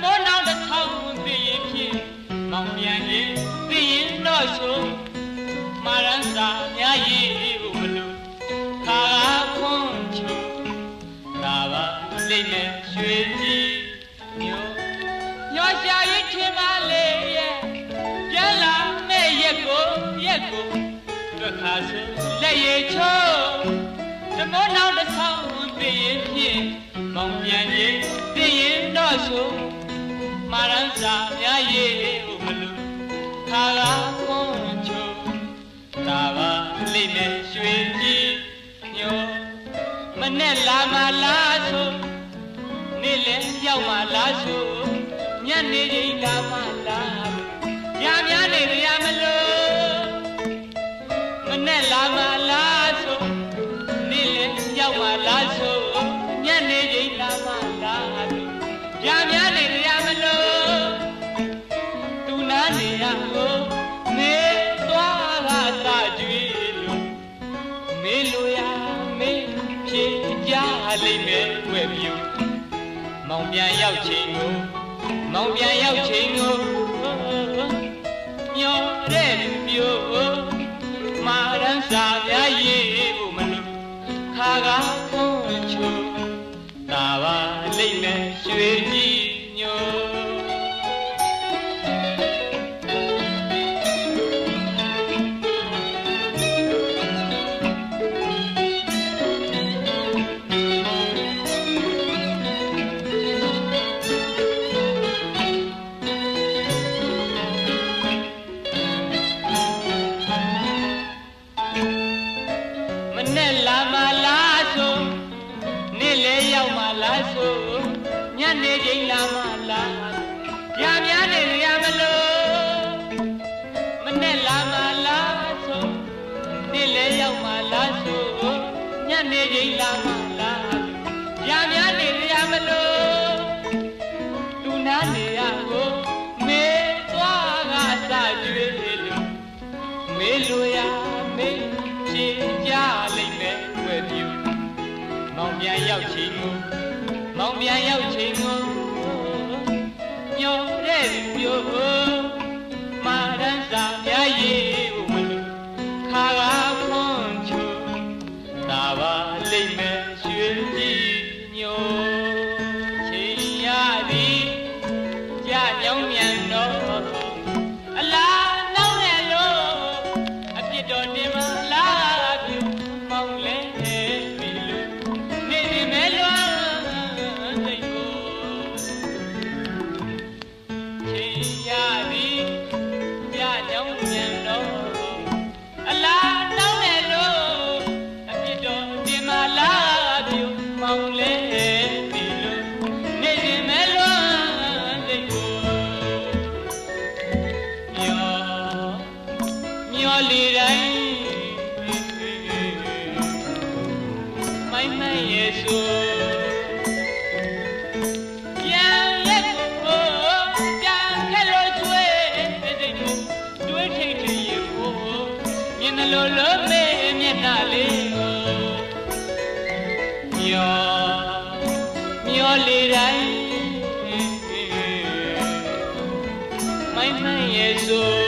မိုးနောက်တစ်ထောင်သိရင်ဖြင့်မောင်ပြန်ရင်သိရင်တော့ဆိုမာရန်စာများရေးဖို့မလို့ခါခွန်ချူသာပါလိမ့်မယ်ရွှေကြီးမျိုးညောရှာရေးထင်ပါလေရဲ့ပြန်လာမဲ့ရက်ကိုတွေ့ခါဆိုလက်ရည်ချိုးဓမိုးနောက်တစ်ထောင်သိရင်ဖြင့်မောင်ပြန်ရင်သိရင်တော့ဆိုမာရန်စာများရေးဖို့မလို့ခါခွန်ချူသာပါလိမ့်မယ်ရွှေကြီးမျိုးမနဲ့လာမလားဆိုနေ့လည်းရောက်မှလားဆိုညနေချိန်လာမလားညများနေရမလို့မနဲ့လာမလားဆိုနေ့လည်းရောက်မှလားဆိုညနေချိန်လာမလားညများနေရမလို့သူနာနေရကိုနေသွားတာစာကြွေလို့မေးလို့ရမေးဖြေကြလိမ့်မယ်ွယ်ပြူမောင်ပြန်ရောက်ချိန်ကိုမျောတဲ့လူမျိုးမာရန်စာများရေးဖို့မလို့ခါခွန်ချိုသာပါလိမ့်မယ်ရွှေကြီးညိုညနေချိန်လာမလားညများနေရမလို့မနဲ့လာမလားဆိုနေ့လဲရောက်မလားဆိုညနေချိန်လာမလားညများနေရမလို့သူနာနေရကိုမေးသွားကစာကြွေလို့မေးလို့ရမေးဖြေကြလိမ့်မယ်ွယ်ပြူမောင်ပြန်ရောက်ချိန်ကိုမောင်ပြန်ရောက်ချိန်ကိုညောတဲ့မျိုးမာရန်စာများရေးဖို့မလို့ခါခွန်ချိုသာပါလိမ့်မယ်ရွှေကြီးညိုချိန်ရသည်ကြညောင်းမြန်တော့အလားနောက်နဲ့လို့အပြစ်တော်တင်မလားပြုမောင်လဲပြီလို့နေနေမဲလွာလို့မေးမျက်နှာလေးမျောလေတိုင်းမိုင်းရဲ့ဆို